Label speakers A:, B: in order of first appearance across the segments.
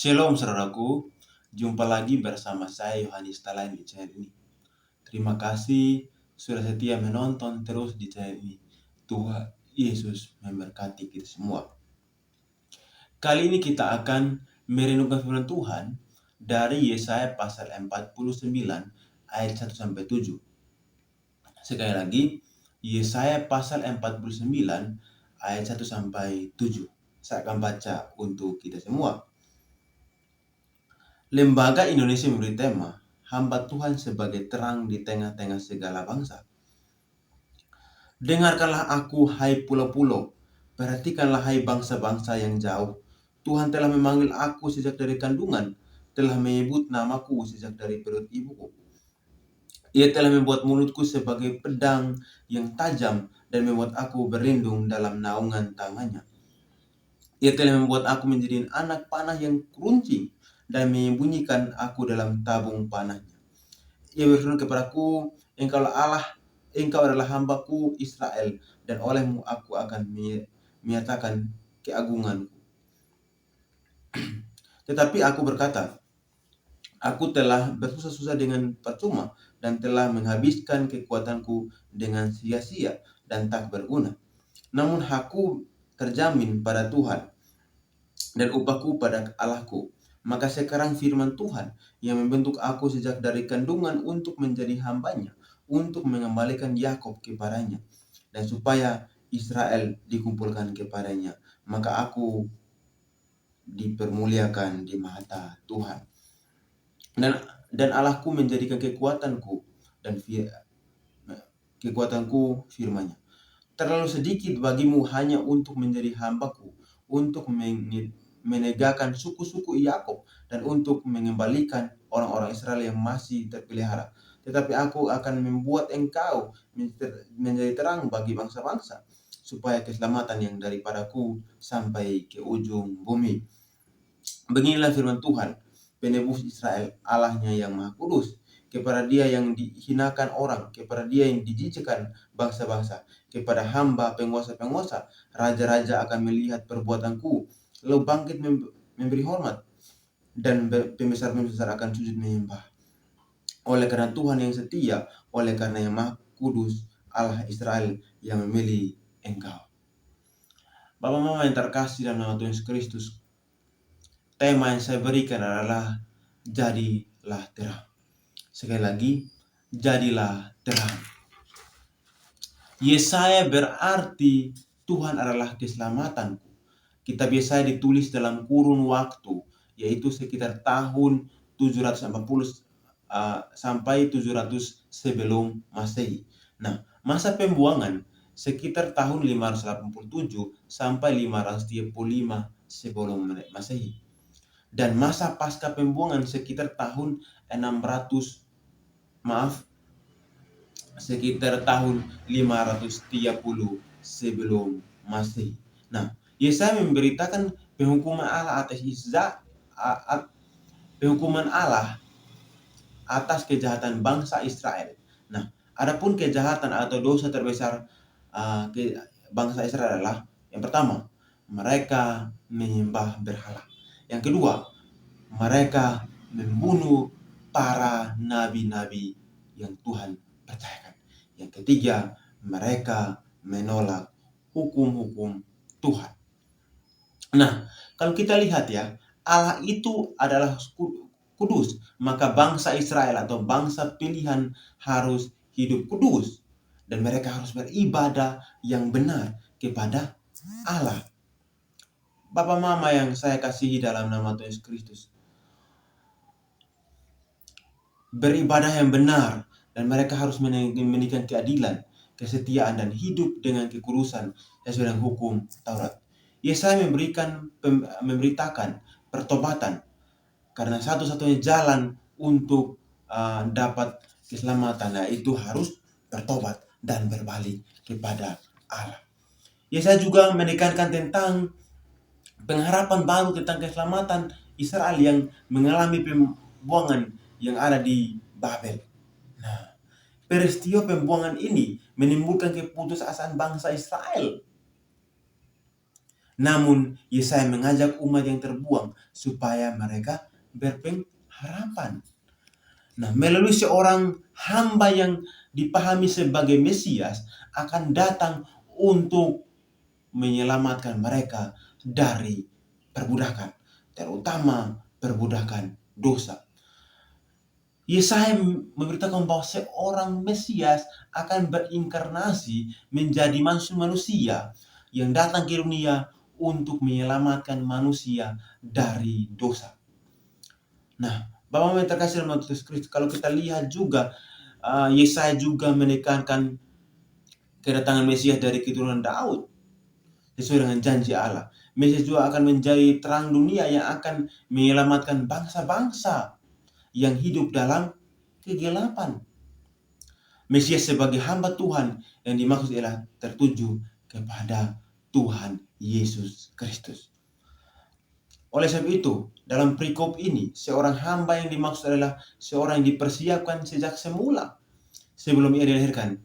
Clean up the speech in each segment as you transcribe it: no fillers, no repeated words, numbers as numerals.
A: Shalom saudaraku, jumpa lagi bersama saya Yohanes Talain di channel ini. Terima kasih sudah setia menonton terus di channel ini. Tuhan Yesus memberkati kita semua. Kali ini kita akan merenungkan firman Tuhan dari Yesaya pasal 49 ayat 1-7. Sekali lagi, Yesaya pasal 49 ayat 1-7. Saya akan baca untuk kita semua. Lembaga Indonesia memberi tema, Hamba Tuhan sebagai terang di tengah-tengah segala bangsa. Dengarkanlah aku, hai pulau-pulau. Perhatikanlah, hai bangsa-bangsa yang jauh. Tuhan telah memanggil aku sejak dari kandungan, telah menyebut namaku sejak dari perut ibuku. Ia telah membuat mulutku sebagai pedang yang tajam dan membuat aku berlindung dalam naungan tangannya. Ia telah membuat aku menjadi anak panah yang runcing dan menyembunyikan aku dalam tabung panahnya. Ia berfirman kepadaku, engkau adalah hambaku Israel, dan olehmu aku akan menyatakan keagunganku. Tetapi aku berkata, aku telah bersusah-susah dengan percuma, dan telah menghabiskan kekuatanku dengan sia-sia dan tak berguna. Namun hakku terjamin pada Tuhan, dan upahku pada Allahku. Maka sekarang firman Tuhan yang membentuk aku sejak dari kandungan untuk menjadi hambanya, untuk mengembalikan Yakub kepadanya, dan supaya Israel dikumpulkan kepadanya. Maka aku dipermuliakan di mata Tuhan. Dan Allahku menjadikan kekuatanku dan firman-Nya. Terlalu sedikit bagimu hanya untuk menjadi hambaku, untuk menegakkan suku-suku Yakub, dan untuk mengembalikan orang-orang Israel yang masih terpelihara. Tetapi aku akan membuat engkau menjadi terang bagi bangsa-bangsa, supaya keselamatan yang daripadaku sampai ke ujung bumi. Beginilah firman Tuhan, penebus Israel, Allahnya yang Maha Kudus. Kepada Dia yang dihinakan orang, kepada Dia yang dijijikkan bangsa-bangsa, kepada hamba penguasa-penguasa, raja-raja akan melihat perbuatanku, lalu bangkit memberi hormat, dan pembesar-pembesar akan sujud menyembah. Oleh karena Tuhan yang setia, oleh karena yang Maha Kudus, Allah Israel yang memilih engkau. Bapak Mama yang terkasih dalam nama Tuhan Yesus Kristus, tema yang saya berikan adalah jadilah terang. Sekali lagi, jadilah terang. Yesaya berarti Tuhan adalah keselamatanku. Kitab Yesaya ditulis dalam kurun waktu, yaitu sekitar tahun 740 sampai 700 sebelum Masehi. Nah, masa pembuangan sekitar tahun 587 sampai 535 sebelum Masehi. Dan masa pasca pembuangan sekitar tahun 530 sebelum Masehi. Nah, Yesaya memberitakan penghukuman Allah atas kejahatan bangsa Israel. Nah, adapun kejahatan atau dosa terbesar bangsa Israel adalah, yang pertama, mereka menyembah berhala. Yang kedua, mereka membunuh para nabi-nabi yang Tuhan percayakan. Yang ketiga, mereka menolak hukum-hukum Tuhan. Nah, kalau kita lihat ya, Allah itu adalah kudus, maka bangsa Israel atau bangsa pilihan harus hidup kudus, dan mereka harus beribadah yang benar kepada Allah. Bapak Mama yang saya kasihi dalam nama Tuhan Yesus Kristus, beribadah yang benar, dan mereka harus menikah keadilan, kesetiaan, dan hidup dengan kekudusan sesuai dengan hukum Taurat. Yesaya memberitakan pertobatan, karena satu-satunya jalan untuk dapat keselamatan itu harus bertobat dan berbalik kepada Allah. Yesaya juga menekankan tentang pengharapan baru tentang keselamatan Israel yang mengalami pembuangan yang ada di Babel. Nah, peristiwa pembuangan ini menimbulkan keputusasaan bangsa Israel. Namun Yesaya mengajak umat yang terbuang supaya mereka berpengharapan. Nah, melalui seorang hamba yang dipahami sebagai Mesias akan datang untuk menyelamatkan mereka dari perbudakan, terutama perbudakan dosa. Yesaya memberitakan bahwa seorang Mesias akan berinkarnasi menjadi manusia yang datang ke dunia untuk menyelamatkan manusia dari dosa. Nah, Bapak yang terkasih dalam Yesus Kristus, kalau kita lihat juga Yesaya juga menekankan kedatangan Mesias dari keturunan Daud sesuai dengan janji Allah. Mesias juga akan menjadi terang dunia yang akan menyelamatkan bangsa-bangsa yang hidup dalam kegelapan. Mesias sebagai hamba Tuhan yang dimaksud ialah tertuju kepada Tuhan Yesus Kristus. Oleh sebab itu, dalam perikop ini, seorang hamba yang dimaksud adalah seorang yang dipersiapkan sejak semula sebelum ia dilahirkan.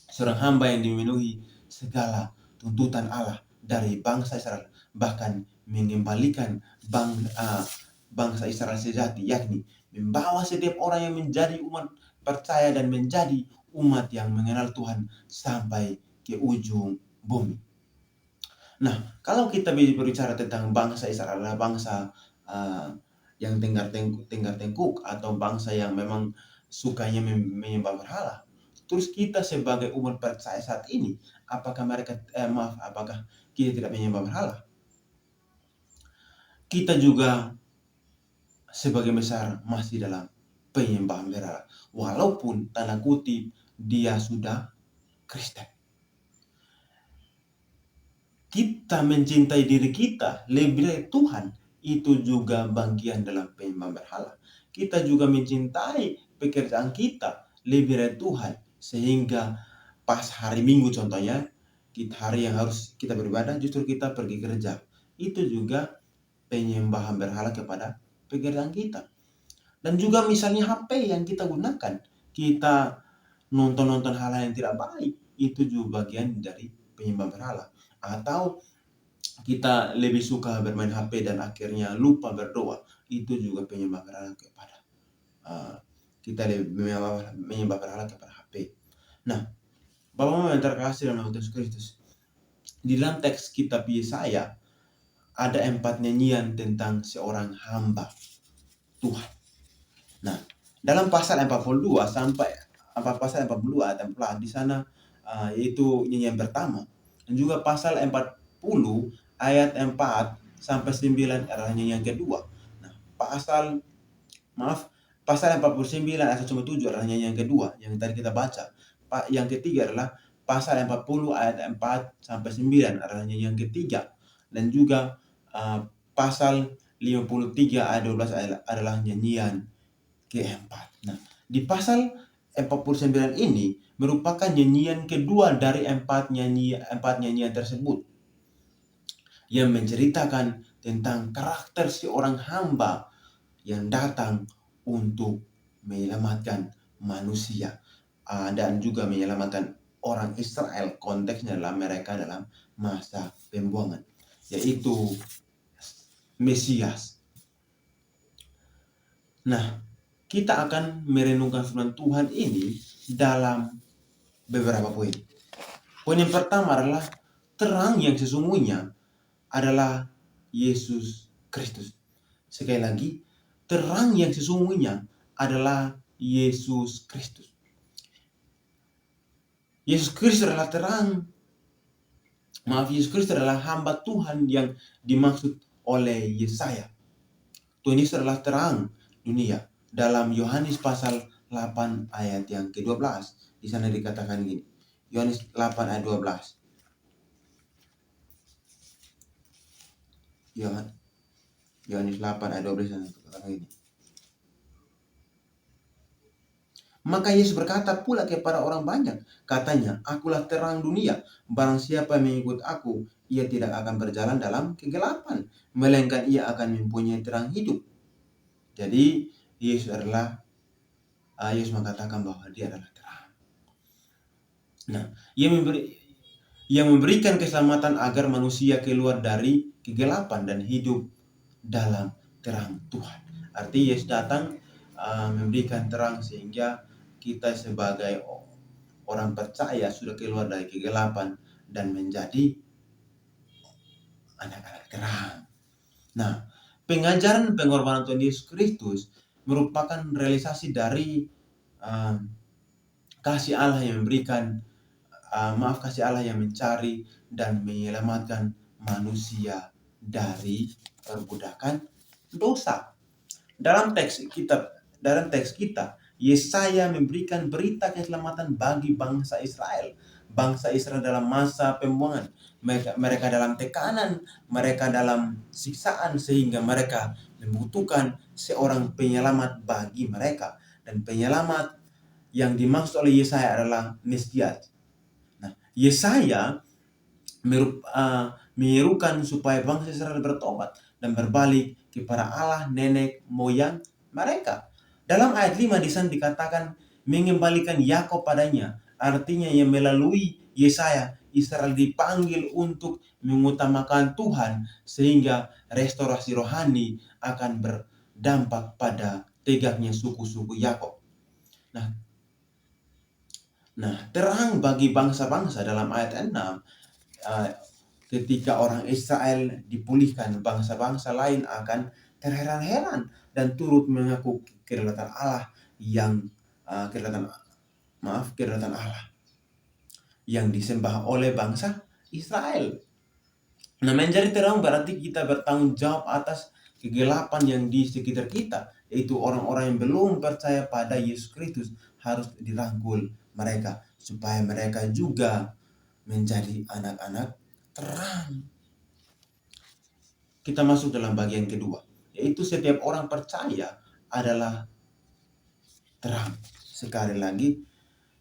A: Seorang hamba yang dimenuhi segala tuntutan Allah dari bangsa Israel, bahkan mengembalikan bangsa Israel sejati, yakni membawa setiap orang yang menjadi umat percaya dan menjadi umat yang mengenal Tuhan sampai ke ujung bumi. Nah, kalau kita berbicara tentang bangsa Israel adalah bangsa yang tengkuk atau bangsa yang memang sukanya menyembah berhala. Terus kita sebagai umat percaya saat ini, apakah kita tidak menyembah berhala? Kita juga sebagai besar masih dalam penyembahan berhala, walaupun tanda kutip dia sudah Kristen. Kita mencintai diri kita lebih dari Tuhan, itu juga bagian dalam penyembahan berhala. Kita juga mencintai pekerjaan kita lebih dari Tuhan, sehingga pas hari Minggu contohnya, hari yang harus kita beribadah, justru kita pergi kerja. Itu juga penyembahan berhala kepada pekerjaan kita. Dan juga misalnya HP yang kita gunakan, kita nonton hal yang tidak baik, itu juga bagian dari penyembahan berhala. Atau kita lebih suka bermain HP dan akhirnya lupa berdoa, itu juga penyembah berhala kepada kita lebih menyembah berhala kepada HP. Nah, Bapak yang terkasih dalam Yesus Kristus, di dalam teks kitab Yesaya ada 4 nyanyian tentang seorang hamba Tuhan. Nah, dalam pasal 42 sampai pasal 42 ayat 14 di sana yaitu nyanyian pertama, dan juga pasal 40 ayat 4 sampai 9 adalah nyanyian kedua. Nah, pasal 49 ayat 1 sampai 7 adalah nyanyian kedua yang tadi kita baca. Yang ketiga adalah pasal 40 ayat 4 sampai 9 adalah nyanyian ketiga, dan juga pasal 53 ayat 12 adalah nyanyian keempat. Nah, di pasal 49 ini merupakan nyanyian kedua dari 4 nyanyian tersebut yang menceritakan tentang karakter seorang hamba yang datang untuk menyelamatkan manusia dan juga menyelamatkan orang Israel, konteksnya adalah mereka dalam masa pembuangan, yaitu Mesias. Nah, kita akan merenungkan firman Tuhan ini dalam beberapa poin. Poin yang pertama adalah terang yang sesungguhnya adalah Yesus Kristus. Sekali lagi, terang yang sesungguhnya adalah Yesus Kristus. Yesus Kristus adalah terang. Yesus Kristus adalah hamba Tuhan yang dimaksud oleh Yesaya. Tuhan Yesus adalah terang dunia. Dalam Yohanes pasal 8 ayat yang ke-12, di sana dikatakan gini. Yohanes 8 ayat 12. Yohanes 8 ayat 12 dikatakan gini. Maka Yesus berkata pula kepada orang banyak, katanya, akulah terang dunia, barang siapa yang mengikut aku, ia tidak akan berjalan dalam kegelapan, melainkan ia akan mempunyai terang hidup. Jadi Yesus mengatakan bahwa dia adalah terang. Nah, yang memberikan keselamatan agar manusia keluar dari kegelapan dan hidup dalam terang Tuhan. Artinya Yesus datang memberikan terang sehingga kita sebagai orang percaya sudah keluar dari kegelapan dan menjadi anak-anak terang. Nah, pengajaran pengorbanan Tuhan Yesus Kristus merupakan realisasi dari kasih Allah yang memberikan, kasih Allah yang mencari dan menyelamatkan manusia dari perbudakan dosa. Dalam teks kita, Yesaya memberikan berita keselamatan bagi bangsa Israel. Bangsa Israel dalam masa pembuangan, mereka dalam tekanan, mereka dalam siksaan, sehingga mereka membutuhkan seorang penyelamat bagi mereka. Dan penyelamat yang dimaksud oleh Yesaya adalah Mesias. Nah, Yesaya menyerukan supaya bangsa Israel bertobat dan berbalik kepada Allah nenek moyang mereka. Dalam ayat 5 di sana dikatakan mengembalikan Yakub padanya. Artinya yang melalui Yesaya, Israel dipanggil untuk mengutamakan Tuhan sehingga restorasi rohani akan berdampak pada tegaknya suku-suku Yakub. Nah, terang bagi bangsa-bangsa dalam ayat 6, ketika orang Israel dipulihkan, bangsa-bangsa lain akan terheran-heran dan turut mengaku kedaulatan Allah yang kedaulatan Allah yang disembah oleh bangsa Israel. Nah, menjadi terang berarti kita bertanggung jawab atas kegelapan yang di sekitar kita, yaitu orang-orang yang belum percaya pada Yesus Kristus harus dirangkul mereka supaya mereka juga menjadi anak-anak terang. Kita masuk dalam bagian kedua, yaitu setiap orang percaya adalah terang. Sekali lagi,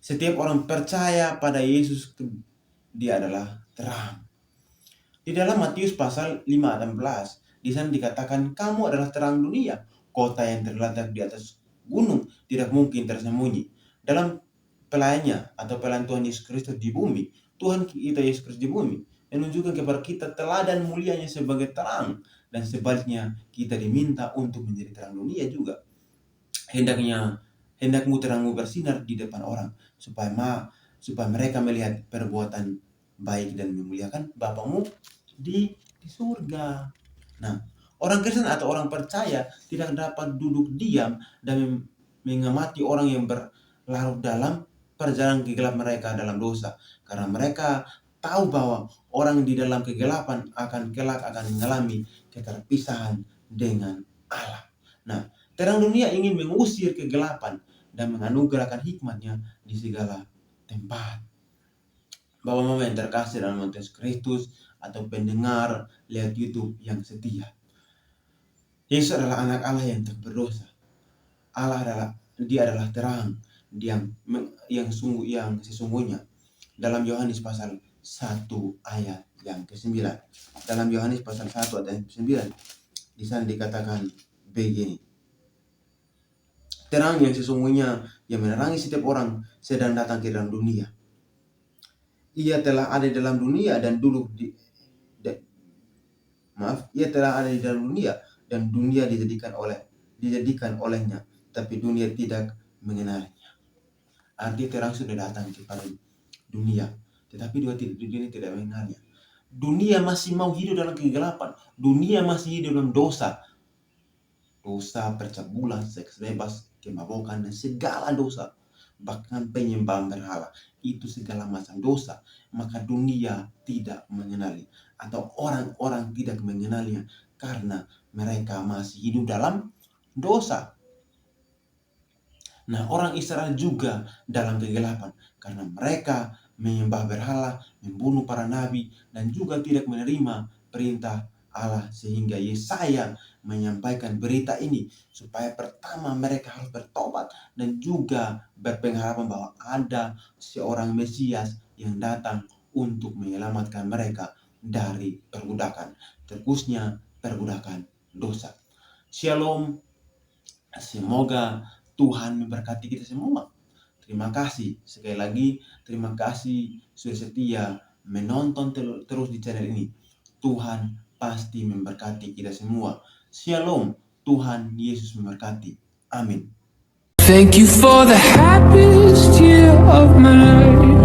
A: setiap orang percaya pada Yesus, dia adalah terang. Di dalam Matius pasal 5:16, di sana dikatakan, kamu adalah terang dunia. Kota yang terletak di atas gunung tidak mungkin tersembunyi. Dalam pelayannya atau pelayan Tuhan Yesus Kristus di bumi, Tuhan kita Yesus Kristus di bumi menunjukkan kepada kita teladan mulianya sebagai terang, dan sebaliknya kita diminta untuk menjadi terang dunia juga. Hendakmu terangmu bersinar di depan orang supaya mereka melihat perbuatan baik dan memuliakan Bapamu di surga. Nah, orang Kristen atau orang percaya tidak dapat duduk diam dan mengamati orang yang berlarut dalam perjalanan kegelapan mereka dalam dosa, karena mereka tahu bahwa orang di dalam kegelapan akan mengalami keterpisahan dengan Allah. Nah, terang dunia ingin mengusir kegelapan dan menganugerahkan hikmatnya di segala tempat. Bapak-bapak yang terkasih dalam Yesus Kristus atau pendengar lihat YouTube yang setia, Yesus adalah anak Allah yang tak berdosa. Dia adalah terang yang sesungguhnya. Dalam Yohanes pasal 1 ayat yang ke-9. Dalam Yohanes pasal 1 ayat yang ke-9, di sana dikatakan begini. Terang yang sesungguhnya yang menerangi setiap orang sedang datang ke dalam dunia. Ia telah ada di dalam dunia dan ia telah ada di dalam dunia dan dunia dijadikan olehnya, tapi dunia tidak mengenalnya. Arti terang sudah datang kepada dunia, tetapi dunia tidak mengenalnya. Dunia masih mau hidup dalam kegelapan. Dunia masih hidup dalam dosa, percabulan, seks bebas, kemabukan, dan segala dosa. Bahkan penyembahan berhala, itu segala macam dosa. Maka dunia tidak mengenali, atau orang-orang tidak mengenalinya, karena mereka masih hidup dalam dosa. Nah, orang Israel juga dalam kegelapan karena mereka menyembah berhala, membunuh para nabi, dan juga tidak menerima perintah Allah, sehingga Yesaya menyampaikan berita ini supaya pertama mereka harus bertobat dan juga berpengharapan bahwa ada seorang Mesias yang datang untuk menyelamatkan mereka dari perbudakan, terkhususnya perbudakan dosa. Shalom. Semoga Tuhan memberkati kita semua. Terima kasih sekali lagi, terima kasih sudah setia menonton terus di channel ini. Tuhan pasti memberkati kita semua. Shalom, Tuhan Yesus memberkati. Amin.
B: Thank you for the happiest year of my life.